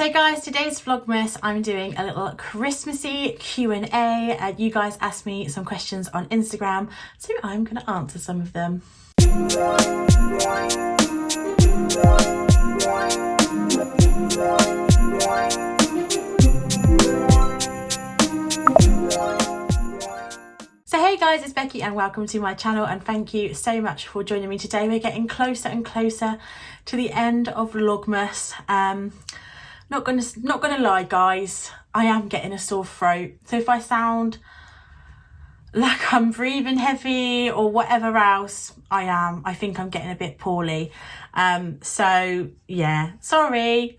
Hey guys, today's Vlogmas I'm doing a little Christmassy Q&A. You guys asked me some questions on Instagram, so I'm going to answer some of them. So hey guys, it's Becky and welcome to my channel, and thank you so much for joining me today. We're getting closer and closer to the end of Vlogmas. Not gonna lie guys, I am getting a sore throat, so if I sound like I'm breathing heavy or whatever else, I think I'm getting a bit poorly. So yeah, sorry.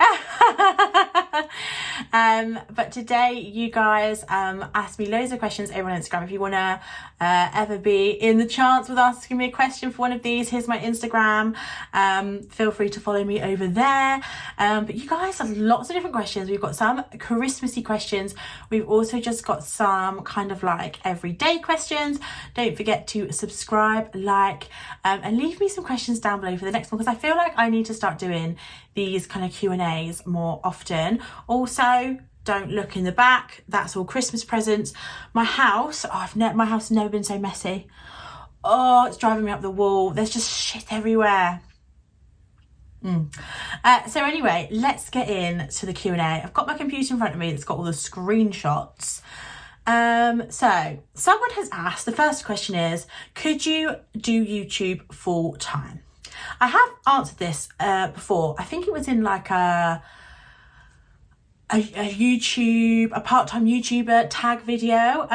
But today you guys asked me loads of questions over on Instagram. If you want to ever be in the chance with asking me a question for one of these, here's my Instagram. Feel free to follow me over there. But you guys have lots of different questions. We've got some Christmassy questions. We've also just got some kind of like everyday questions. Don't forget to subscribe, like, and leave me some questions down below for the next one, because I feel like I need to start doing these kind of Q&As more often. Also, don't look in the back, that's all Christmas presents. My house, my house has never been so messy. Oh, it's driving me up the wall. There's just shit everywhere. So anyway, let's get into the Q&A. I've got my computer in front of me that's got all the screenshots. So someone has asked, the first question is, could you do YouTube full time? I have answered this before. I think it was in like a part-time YouTuber tag video.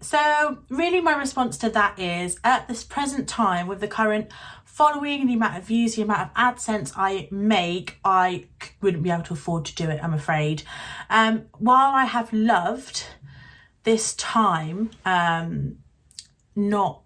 So really my response to that is, at this present time, with the current following, the amount of views, the amount of AdSense I make, I wouldn't be able to afford to do it, I'm afraid. While I have loved this time, not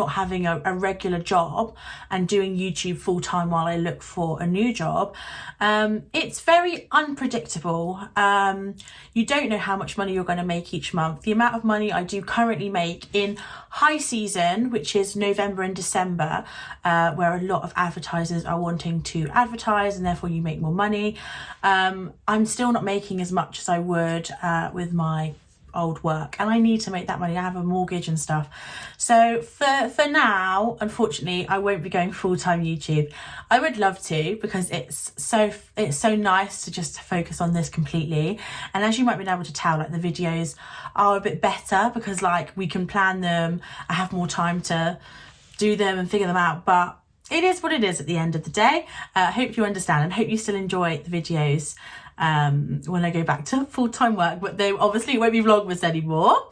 having a regular job and doing YouTube full time while I look for a new job, it's very unpredictable. You don't know how much money you're going to make each month. The amount of money I do currently make in high season, which is November and December, where a lot of advertisers are wanting to advertise and therefore you make more money, I'm still not making as much as I would with my old work, and I need to make that money. I have a mortgage and stuff, so for now, unfortunately, I won't be going full-time YouTube. I would love to, because it's so nice to just focus on this completely. And as you might be able to tell, like, the videos are a bit better because like we can plan them. I have more time to do them and figure them out, but it is what it is at the end of the day. I hope you understand and hope you still enjoy the videos when I go back to full-time work, but they obviously won't be Vlogmas anymore.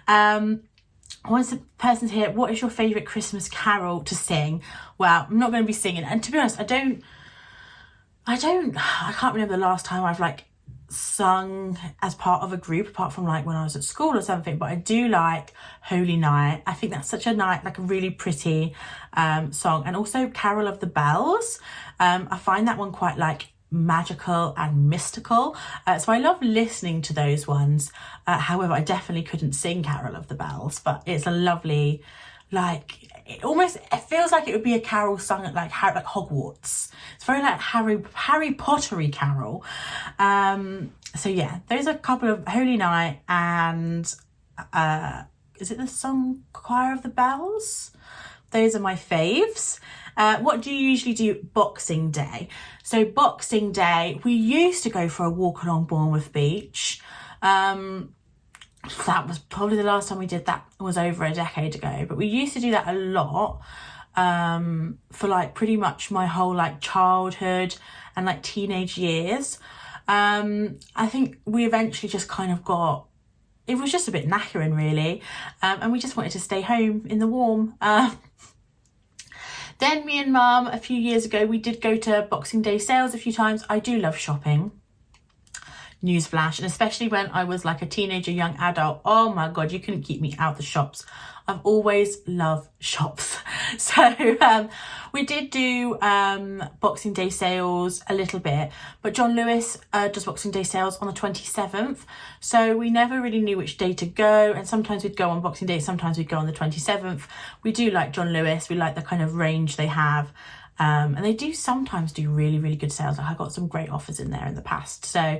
Once the person's here, what is your favourite Christmas carol to sing? Well, I'm not going to be singing, and to be honest, I can't remember the last time I've like sung as part of a group, apart from like when I was at school or something, but I do like Holy Night. I think that's such a nice, like a really pretty song, and also Carol of the Bells. I find that one quite like magical and mystical, so I love listening to those ones. However, I definitely couldn't sing Carol of the Bells, but it's a lovely, like, it feels like it would be a carol sung at like Hogwarts. It's very like Harry Pottery carol. So yeah, those are a couple of Holy Night and is it the song Choir of the Bells? Those are my faves. What do you usually do Boxing Day? So Boxing Day, we used to go for a walk along Bournemouth Beach. That was probably the last time we did that, was over a decade ago, but we used to do that a lot for like pretty much my whole like childhood and like teenage years. I think we eventually just kind of got, it was just a bit knackering really, and we just wanted to stay home in the warm. Then me and Mum, a few years ago, we did go to Boxing Day sales a few times. I do love shopping. Newsflash, and especially when I was like a teenager, young adult, oh my god, you couldn't keep me out the shops. I've always loved shops. So we did do Boxing Day sales a little bit, but John Lewis does Boxing Day sales on the 27th, so we never really knew which day to go, and sometimes we'd go on Boxing Day, sometimes we'd go on the 27th. We do like John Lewis, we like the kind of range they have. And they do sometimes do really, really good sales. Like I got some great offers in there in the past. So,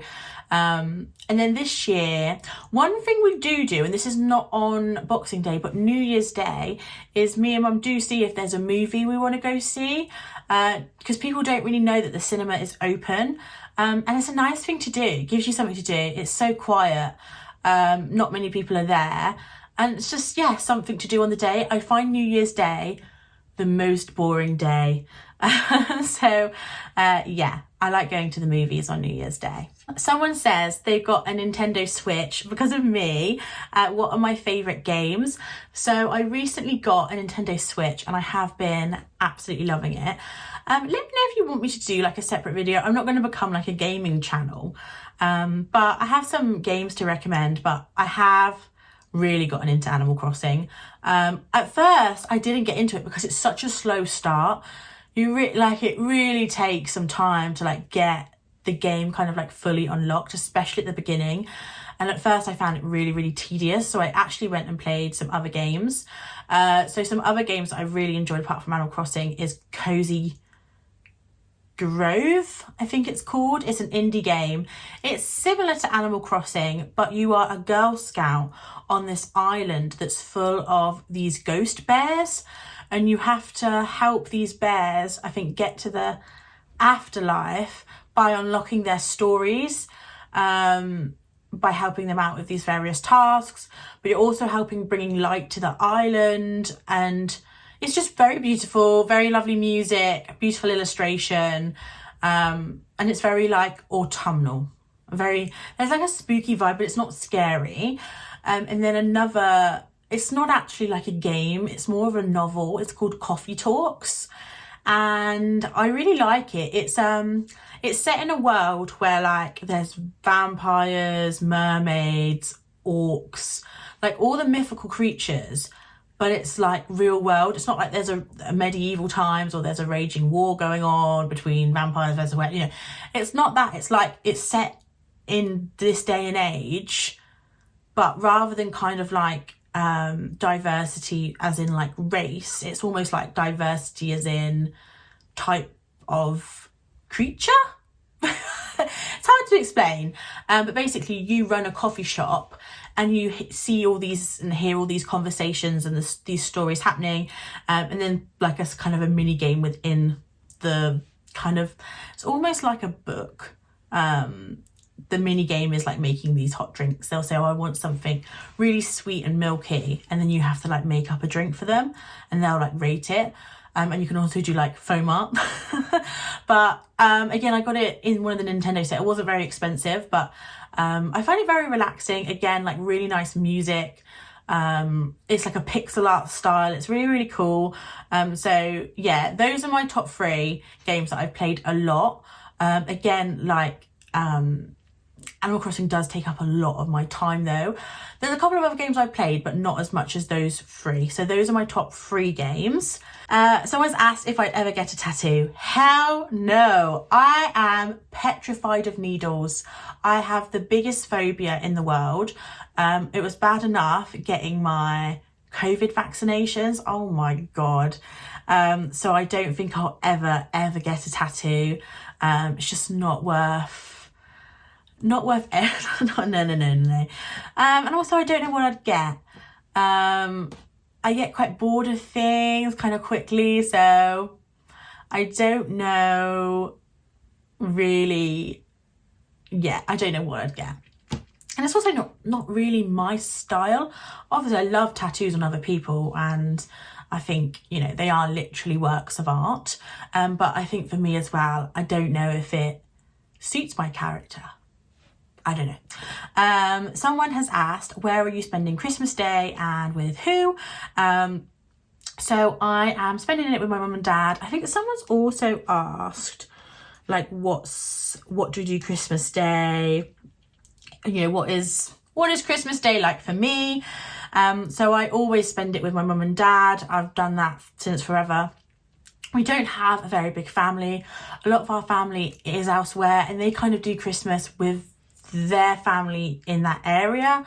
and then this year, one thing we do, and this is not on Boxing Day, but New Year's Day, is me and Mum do see if there's a movie we want to go see, because people don't really know that the cinema is open. And it's a nice thing to do. It gives you something to do. It's so quiet. Not many people are there. And it's just, yeah, something to do on the day. I find New Year's Day the most boring day. So, yeah, I like going to the movies on New Year's Day. Someone says they've got a Nintendo Switch because of me. What are my favourite games? So I recently got a Nintendo Switch and I have been absolutely loving it. Let me know if you want me to do like a separate video. I'm not going to become like a gaming channel, but I have some games to recommend. But I have really gotten into Animal Crossing. At first I didn't get into it because it's such a slow start. It really takes some time to like get the game kind of like fully unlocked, especially at the beginning. And at first I found it really, really tedious. So I actually went and played some other games. So some other games that I really enjoyed apart from Animal Crossing is Cozy Grove, I think it's called. It's an indie game. It's similar to Animal Crossing, but you are a Girl Scout on this island that's full of these ghost bears, and you have to help these bears, I think, get to the afterlife by unlocking their stories, by helping them out with these various tasks, but you're also helping bringing light to the island. And it's just very beautiful, very lovely music, beautiful illustration, and it's very like autumnal. There's like a spooky vibe, but it's not scary. And then another, it's not actually like a game, it's more of a novel. It's called Coffee Talks, and I really like it. It's set in a world where like there's vampires, mermaids, orcs, like all the mythical creatures, but it's like real world. It's not like there's a medieval times or there's a raging war going on between vampires versus, you know, it's not that. It's like it's set in this day and age, but rather than kind of like diversity as in like race, it's almost like diversity as in type of creature. It's hard to explain, but basically you run a coffee shop and you see all these and hear all these conversations and these stories happening, and then like a kind of a mini game within the kind of, it's almost like a book. The mini game is like making these hot drinks. They'll say, oh, I want something really sweet and milky, and then you have to like make up a drink for them and they'll like rate it. And you can also do like foam up. But again, I got it in one of the Nintendo set. It wasn't very expensive, but I find it very relaxing. Again, like really nice music. It's like a pixel art style. It's really, really cool. So yeah, those are my top 3 games that I've played a lot. Again, like Animal Crossing does take up a lot of my time though. There's a couple of other games I've played, but not as much as those 3. So those are my top 3 games. Someone's asked if I'd ever get a tattoo. Hell no. I am petrified of needles. I have the biggest phobia in the world. It was bad enough getting my COVID vaccinations. Oh my God. So I don't think I'll ever get a tattoo. It's just not worth no. And also I don't know what I'd get. I get quite bored of things kind of quickly, so I don't know really. Yeah, I don't know what I'd get. And it's also not really my style. Obviously I love tattoos on other people, and I think, you know, they are literally works of art. But I think for me as well, I don't know if it suits my character. I don't know. Someone has asked, where are you spending Christmas Day and with who? So I am spending it with my mum and dad. I think someone's also asked, like, what do we do Christmas Day? You know, what is Christmas Day like for me? So I always spend it with my mum and dad. I've done that since forever. We don't have a very big family. A lot of our family is elsewhere, and they kind of do Christmas with their family in that area.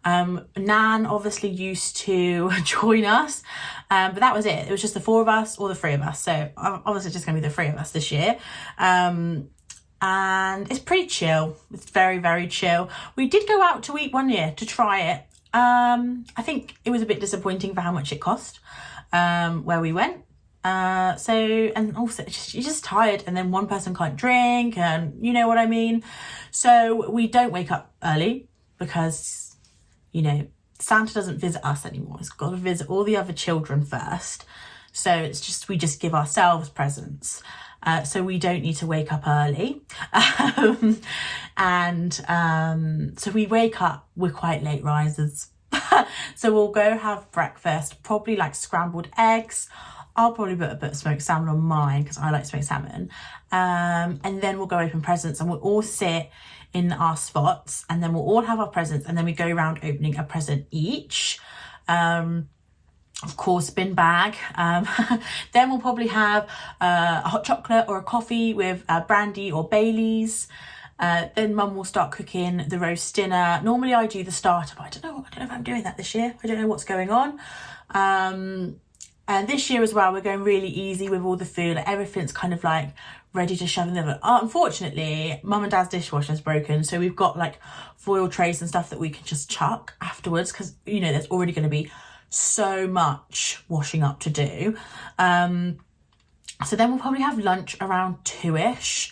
Nan obviously used to join us, but that was it. It was just the 4 of us or the 3 of us. So obviously it's just gonna be the 3 of us this year. And it's pretty chill. It's very, very chill. We did go out to eat one year to try it. I think it was a bit disappointing for how much it cost, where we went. And also you're just tired, and then one person can't drink, and you know what I mean. So we don't wake up early because, you know, Santa doesn't visit us anymore. He's got to visit all the other children first. So it's just, we just give ourselves presents. So we don't need to wake up early. So we wake up, we're quite late risers. So we'll go have breakfast, probably like scrambled eggs. I'll probably put a bit of smoked salmon on mine because I like smoked salmon. And then we'll go open presents, and we'll all sit in our spots, and then we'll all have our presents, and then we go around opening a present each. Of course, bin bag. Then we'll probably have a hot chocolate or a coffee with brandy or Baileys. Then Mum will start cooking the roast dinner. Normally I do the starter, but I don't know if I'm doing that this year. I don't know what's going on. And this year as well, we're going really easy with all the food. Like, everything's kind of like ready to shove in the oven. Unfortunately, Mum and Dad's dishwasher's broken, so we've got like foil trays and stuff that we can just chuck afterwards, because, you know, there's already going to be so much washing up to do. So then we'll probably have lunch around 2ish.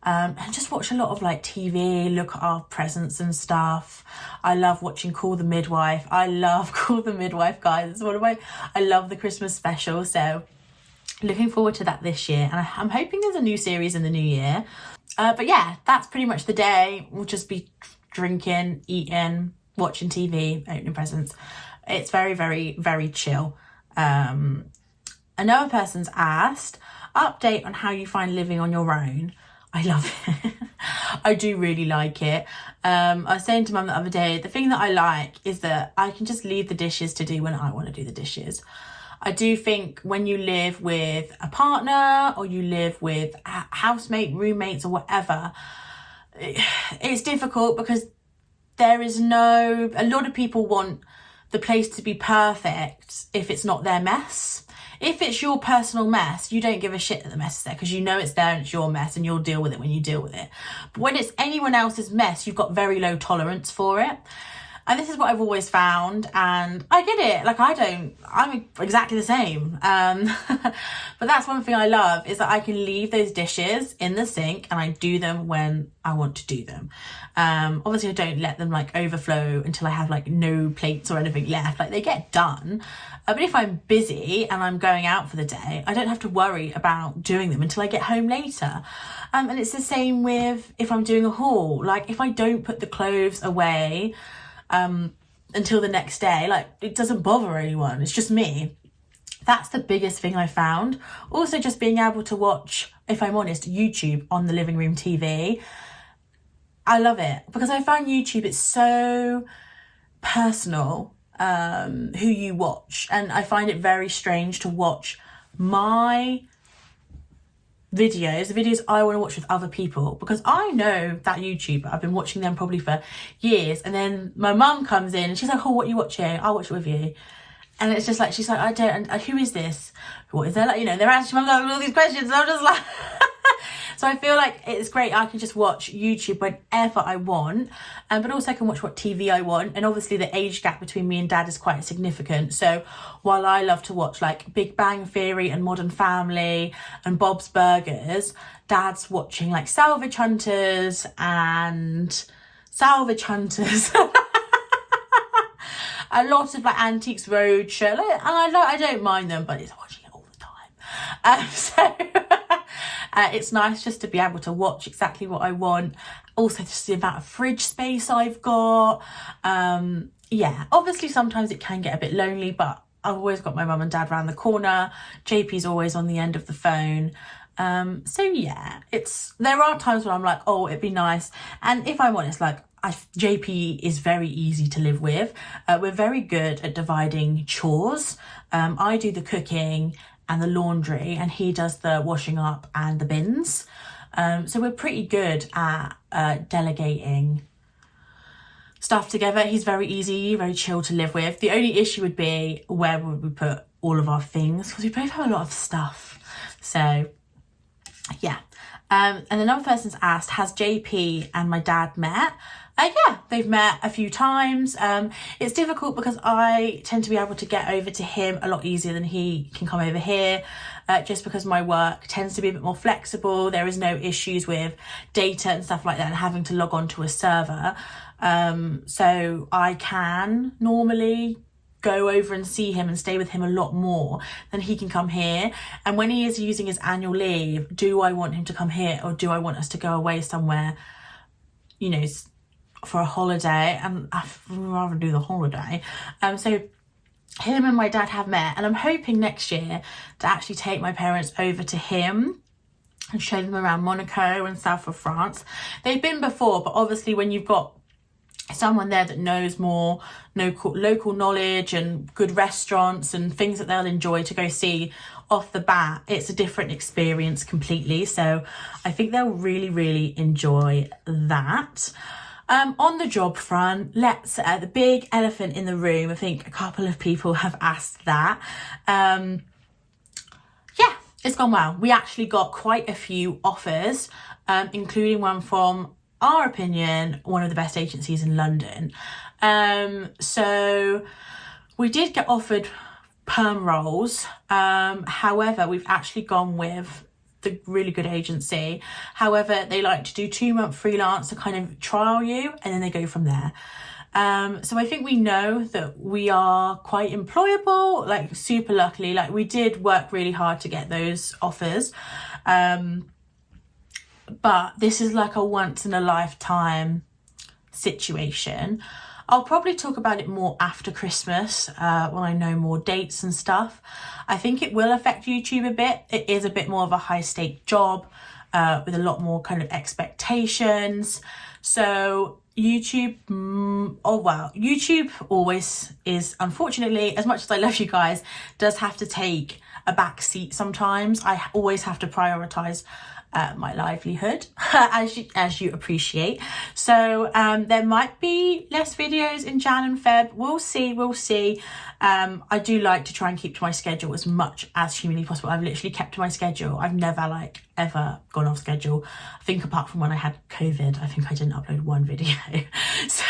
And just watch a lot of like TV, look at our presents and stuff. I love watching Call the Midwife. I love Call the Midwife, guys. It's one of I love the Christmas special. So looking forward to that this year. And I'm hoping there's a new series in the new year. But yeah, that's pretty much the day. We'll just be drinking, eating, watching TV, opening presents. It's very, very, very chill. Another person's asked, update on how you find living on your own. I love it. I do really like it. I was saying to Mum the other day, the thing that I like is that I can just leave the dishes to do when I want to do the dishes. I do think when you live with a partner, or you live with a housemate, roommates or whatever, it's difficult because there is a lot of people want the place to be perfect if it's not their mess. If it's your personal mess, you don't give a shit that the mess is there, because you know it's there and it's your mess and you'll deal with it when you deal with it. But when it's anyone else's mess, you've got very low tolerance for it. And this is what I've always found, and I get it. Like, I'm exactly the same. But that's one thing I love, is that I can leave those dishes in the sink and I do them when I want to do them. Obviously I don't let them like overflow until I have like no plates or anything left. Like, they get done. But if I'm busy and I'm going out for the day, I don't have to worry about doing them until I get home later. And it's the same with if I'm doing a haul. Like, if I don't put the clothes away until the next day, like, it doesn't bother anyone. It's just me. That's the biggest thing I found. Also, just being able to watch, if I'm honest, YouTube on the living room TV. I love it because I find YouTube, it's so personal, who you watch, and I find it very strange to watch my videos, the videos I want to watch with other people, because I know that YouTuber, I've been watching them probably for years, and then my mum comes in and she's like, oh, what are you watching? I'll watch it with you. And it's just like, she's like, I don't, who is this? What is there? Like, you know, they're asking me all these questions, and I'm just like, so I feel like it's great. I can just watch YouTube whenever I want, but also I can watch what TV I want. And obviously the age gap between me and Dad is quite significant. So while I love to watch like Big Bang Theory and Modern Family and Bob's Burgers, Dad's watching like Salvage Hunters. A lot of like Antiques Roadshow, and I don't mind them, but it's watching it all the time. So it's nice just to be able to watch exactly what I want. Also, just the amount of fridge space I've got. Yeah, obviously sometimes it can get a bit lonely, but I've always got my mum and dad around the corner. JP's always on the end of the phone. So yeah, there are times when I'm like, oh, it'd be nice. And if I'm honest, like, JP is very easy to live with. We're very good at dividing chores. I do the cooking and the laundry, and he does the washing up and the bins. So we're pretty good at delegating stuff together. He's very easy, very chill to live with. The only issue would be where would we put all of our things, because we both have a lot of stuff. So yeah. And another person's asked, has JP and my dad met? Yeah, they've met a few times. It's difficult because I tend to be able to get over to him a lot easier than he can come over here, just because my work tends to be a bit more flexible. There is no issues with data and stuff like that and having to log on to a server. So I can normally go over and see him and stay with him a lot more than he can come here. And when he is using his annual leave, do I want him to come here, or do I want us to go away somewhere, you know, for a holiday? And I'd rather do the holiday. So him and my dad have met, and I'm hoping next year to actually take my parents over to him and show them around Monaco and south of France. They've been before, but obviously when you've got someone there that knows more local knowledge and good restaurants and things that they'll enjoy to go see off the bat, it's a different experience completely. So I think they'll really enjoy that. On the job front, the big elephant in the room, I think a couple of people have asked that. Yeah, it's gone well. We actually got quite a few offers, including one from our opinion, one of the best agencies in London. So we did get offered perm roles. However, we've actually gone with the really good agency. However, they like to do 2-month freelance to kind of trial you, and then they go from there. So I think we know that we are quite employable, like super luckily. Like, we did work really hard to get those offers. But this is like a once in a lifetime situation. I'll probably talk about it more after Christmas, when I know more dates and stuff. I think it will affect YouTube a bit. It is a bit more of a high stake job, with a lot more kind of expectations. So YouTube, YouTube always is, unfortunately, as much as I love you guys, does have to take a back seat sometimes. I always have to prioritize my livelihood, as you appreciate. So there might be less videos in Jan and Feb. We'll see. I do like to try and keep to my schedule as much as humanly possible. I've literally kept to my schedule. I've never ever gone off schedule. I think apart from when I had COVID, I think I didn't upload one video. So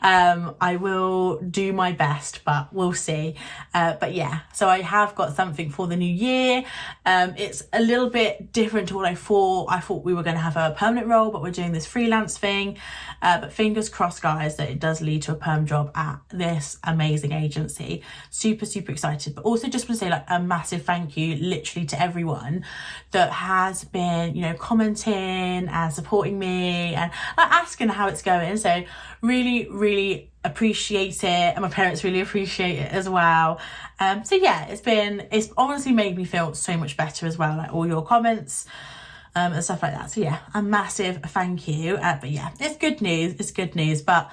I will do my best, but we'll see. But yeah, so I have got something for the new year. It's a little bit different to what I thought. I thought we were going to have a permanent role, but we're doing this freelance thing. But fingers crossed, guys, that it does lead to a perm job at this amazing agency. Super excited. But also just want to say a massive thank you literally to everyone that has been, commenting and supporting me and asking how it's going. So really appreciate it, and my parents really appreciate it as well. So yeah, it's honestly made me feel so much better as well, all your comments and stuff like that. So yeah, a massive thank you. But yeah, it's good news. But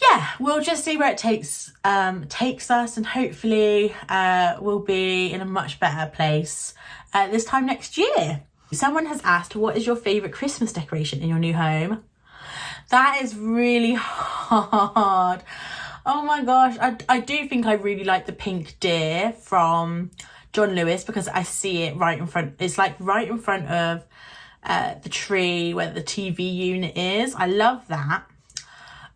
yeah, we'll just see where it takes us, and hopefully we'll be in a much better place this time next year. Someone has asked, what is your favourite Christmas decoration in your new home? That is really hard. Oh my gosh, I do think I really like the pink deer from John Lewis, because I see it right in front. It's right in front of the tree where the TV unit is. I love that.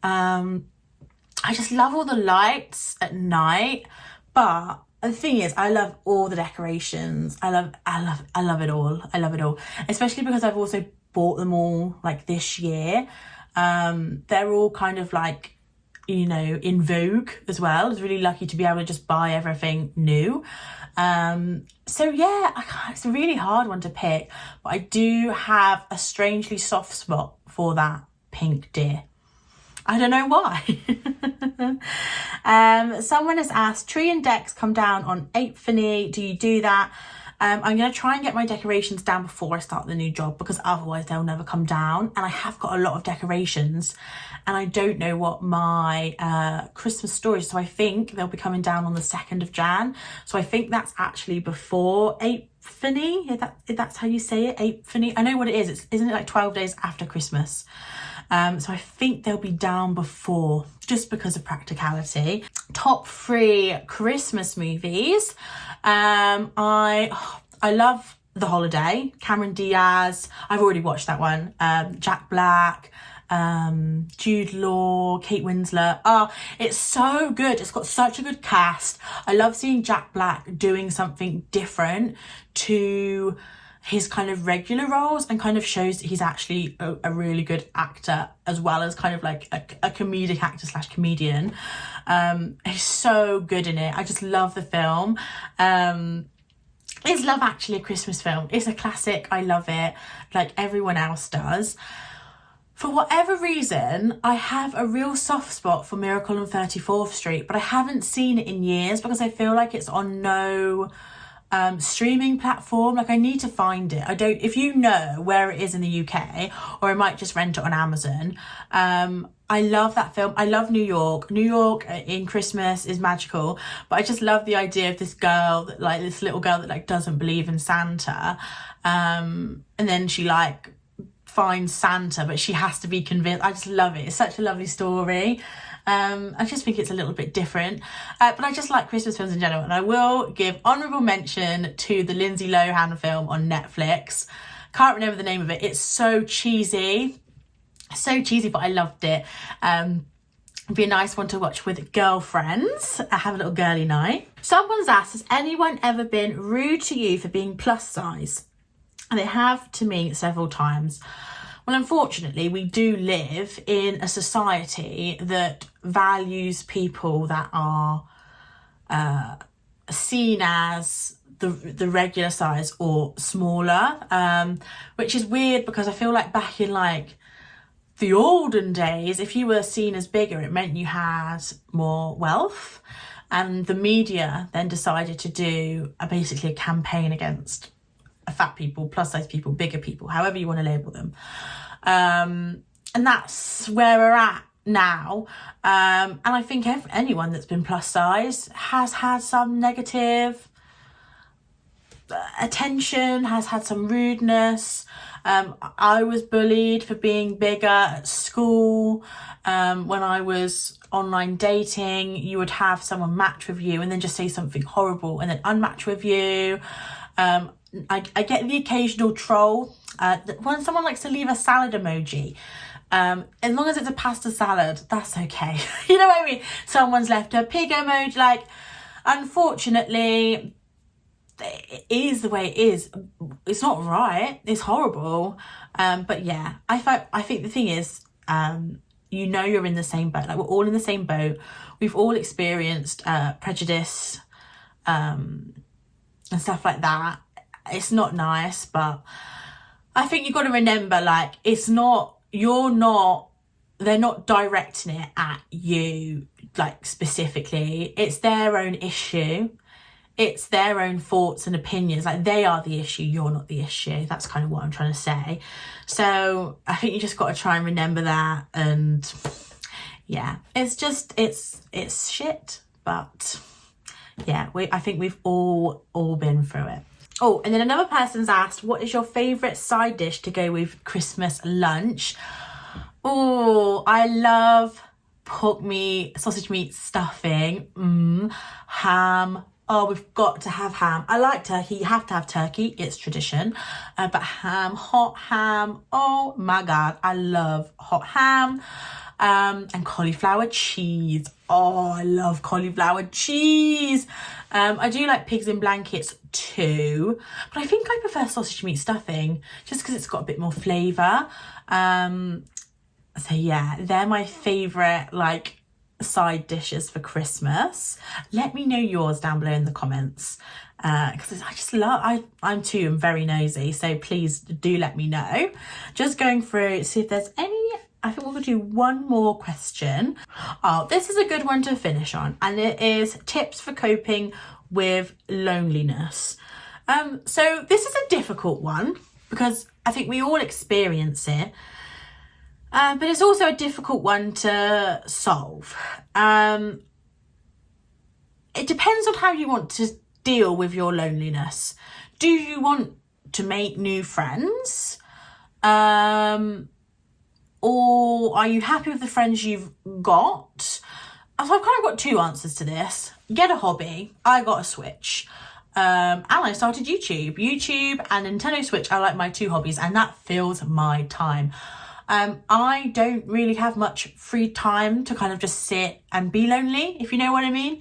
I just love all the lights at night, but the thing is, I love all the decorations. I love it all, especially because I've also bought them all this year. They're all kind of in vogue as well. I was really lucky to be able to just buy everything new. So yeah, it's a really hard one to pick, but I do have a strangely soft spot for that pink deer. I don't know why. Someone has asked, tree and decks come down on 8th. Do you do that? I'm going to try and get my decorations down before I start the new job, because otherwise they'll never come down. And I have got a lot of decorations, and I don't know what my Christmas storage, so I think they'll be coming down on the 2nd of Jan. So I think that's actually before 8th, if that's how you say it, 8th. I know what it is. Isn't it 12 days after Christmas? So I think they'll be down before, just because of practicality. Top 3 Christmas movies. I love The Holiday, Cameron Diaz. I've already watched that one. Jack Black, Jude Law, Kate Winslet. Oh, it's so good. It's got such a good cast. I love seeing Jack Black doing something different to his kind of regular roles, and kind of shows that he's actually a really good actor, as well as kind of like a comedic actor slash comedian. He's so good in it. I just love the film. Is Love Actually a Christmas film? It's a classic. I love it, like everyone else does. For whatever reason, I have a real soft spot for Miracle on 34th Street, but I haven't seen it in years because I feel like it's on no streaming platform. Like, I need to find it. I don't, if you know where it is in the UK, or I might just rent it on Amazon. I love that film. I love New York. New York in Christmas is magical, but I just love the idea of this girl that, like, this little girl that like doesn't believe in Santa, and then she like finds Santa, but she has to be convinced. I just love it. It's such a lovely story. I just think it's a little bit different, but I just like Christmas films in general, and I will give honourable mention to the Lindsay Lohan film on Netflix. Can't remember the name of it. It's so cheesy, but I loved it. It'd be a nice one to watch with girlfriends. Have a little girly night. Someone's asked, has anyone ever been rude to you for being plus size? And they have to me several times. Well, unfortunately, we do live in a society that values people that are seen as the regular size or smaller, which is weird because I feel like back in like the olden days, if you were seen as bigger, it meant you had more wealth, and the media then decided to do basically a campaign against fat people, plus size people, bigger people, however you want to label them, and that's where we're at now. And I think anyone that's been plus size has had some negative attention, has had some rudeness. I was bullied for being bigger at school. When I was online dating, you would have someone match with you and then just say something horrible and then unmatch with you. I get the occasional troll when someone likes to leave a salad emoji. As long as it's a pasta salad, that's okay. You know what I mean? Someone's left a pig emoji. Like, unfortunately, it is the way it is. It's not right. It's horrible. But yeah, I think the thing is, you know, you're in the same boat. Like, we're all in the same boat. We've all experienced prejudice and stuff like that. It's not nice, but I think you've got to remember, like, they're not directing it at you, like, specifically. It's their own issue. It's their own thoughts and opinions. Like, they are the issue, you're not the issue. That's kind of what I'm trying to say. So I think you just got to try and remember that. And yeah, it's just, it's shit. But yeah, I think we've all been through it. Oh, and then another person's asked, what is your favourite side dish to go with Christmas lunch? Oh, I love pork meat, sausage meat stuffing, ham. Oh, we've got to have ham. I like turkey. You have to have turkey. It's tradition. But ham, hot ham. Oh my God, I love hot ham. And cauliflower cheese. Oh, I love cauliflower cheese. I do like pigs in blankets too, but I think I prefer sausage meat stuffing just because it's got a bit more flavour. So yeah, they're my favourite like side dishes for Christmas. Let me know yours down below in the comments, because I just love, I'm very nosy, so please do let me know. Just going through, see if there's any. I think we're going to do one more question. Oh, this is a good one to finish on, and it is tips for coping with loneliness. So this is a difficult one because I think we all experience it, but it's also a difficult one to solve. It depends on how you want to deal with your loneliness. Do you want to make new friends? or are you happy with the friends you've got? So I've kind of got two answers to this. Get a hobby. I got a Switch. And I started YouTube and Nintendo Switch are like my two hobbies, and that fills my time. I don't really have much free time to kind of just sit and be lonely, if you know what I mean.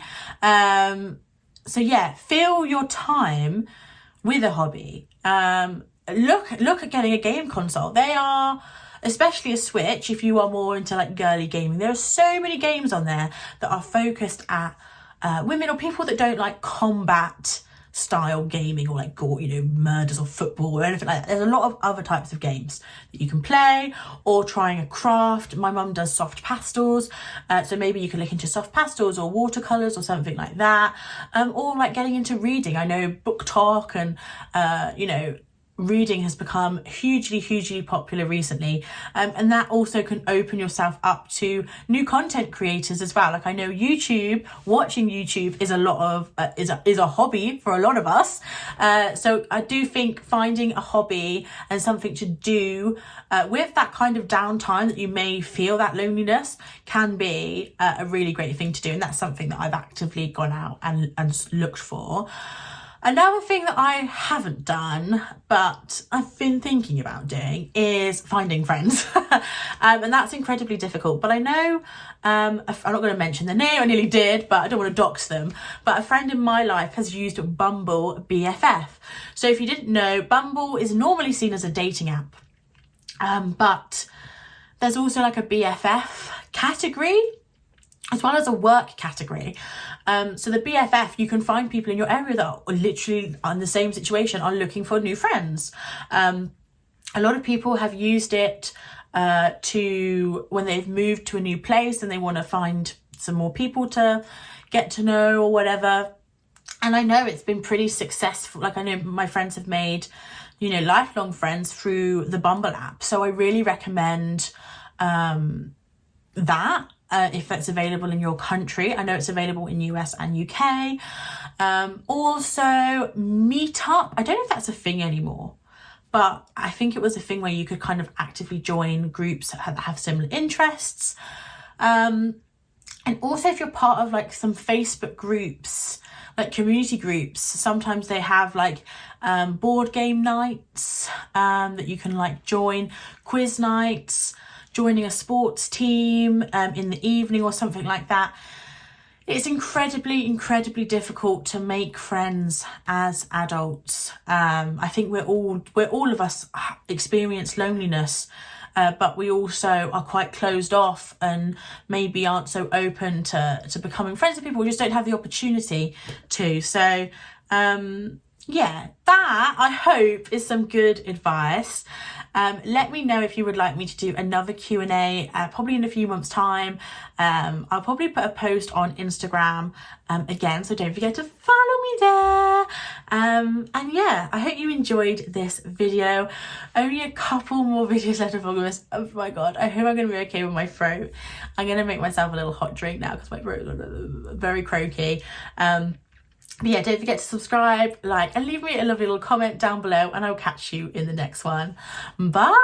So yeah, fill your time with a hobby. Look at getting a game console. They are, especially a Switch, if you are more into like girly gaming, there are so many games on there that are focused at women or people that don't like combat style gaming or like gore, murders or football or anything like that. There's a lot of other types of games that you can play, or trying a craft. My mum does soft pastels, so maybe you can look into soft pastels or watercolors or something like that, or like getting into reading. I know Book Talk and reading has become hugely popular recently, and that also can open yourself up to new content creators as well. Like I know watching YouTube is a lot of is a hobby for a lot of us, so I do think finding a hobby and something to do with that kind of downtime that you may feel that loneliness can be a really great thing to do, and that's something that I've actively gone out and looked for. Another thing that I haven't done, but I've been thinking about doing, is finding friends. And that's incredibly difficult. But I know, I'm not going to mention the name, I nearly did, but I don't want to dox them. But a friend in my life has used Bumble BFF. So if you didn't know, Bumble is normally seen as a dating app. But there's also like a BFF category, as well as a work category. So the BFF, you can find people in your area that are literally in the same situation, are looking for new friends. A lot of people have used it to when they've moved to a new place and they want to find some more people to get to know or whatever. And I know it's been pretty successful. Like I know my friends have made, lifelong friends through the Bumble app. So I really recommend that. If it's available in your country. I know it's available in US and UK. Also, Meetup. I don't know if that's a thing anymore, but I think it was a thing where you could kind of actively join groups that have similar interests. And also if you're part of like some Facebook groups, like community groups, sometimes they have like board game nights that you can like join, quiz nights, joining a sports team in the evening or something like that. It's incredibly difficult to make friends as adults. I think we're all of us experience loneliness, but we also are quite closed off and maybe aren't so open to becoming friends with people. We just don't have the opportunity to. So yeah, that I hope is some good advice. Let me know if you would like me to do another Q&A, probably in a few months' time. I'll probably put a post on Instagram again, so don't forget to follow me there. And yeah, I hope you enjoyed this video. Only a couple more videos left of VLOGMAS. Oh my god, I hope I'm going to be okay with my throat. I'm going to make myself a little hot drink now because my throat is very croaky. But yeah, don't forget to subscribe, like, and leave me a lovely little comment down below, and I'll catch you in the next one. Bye!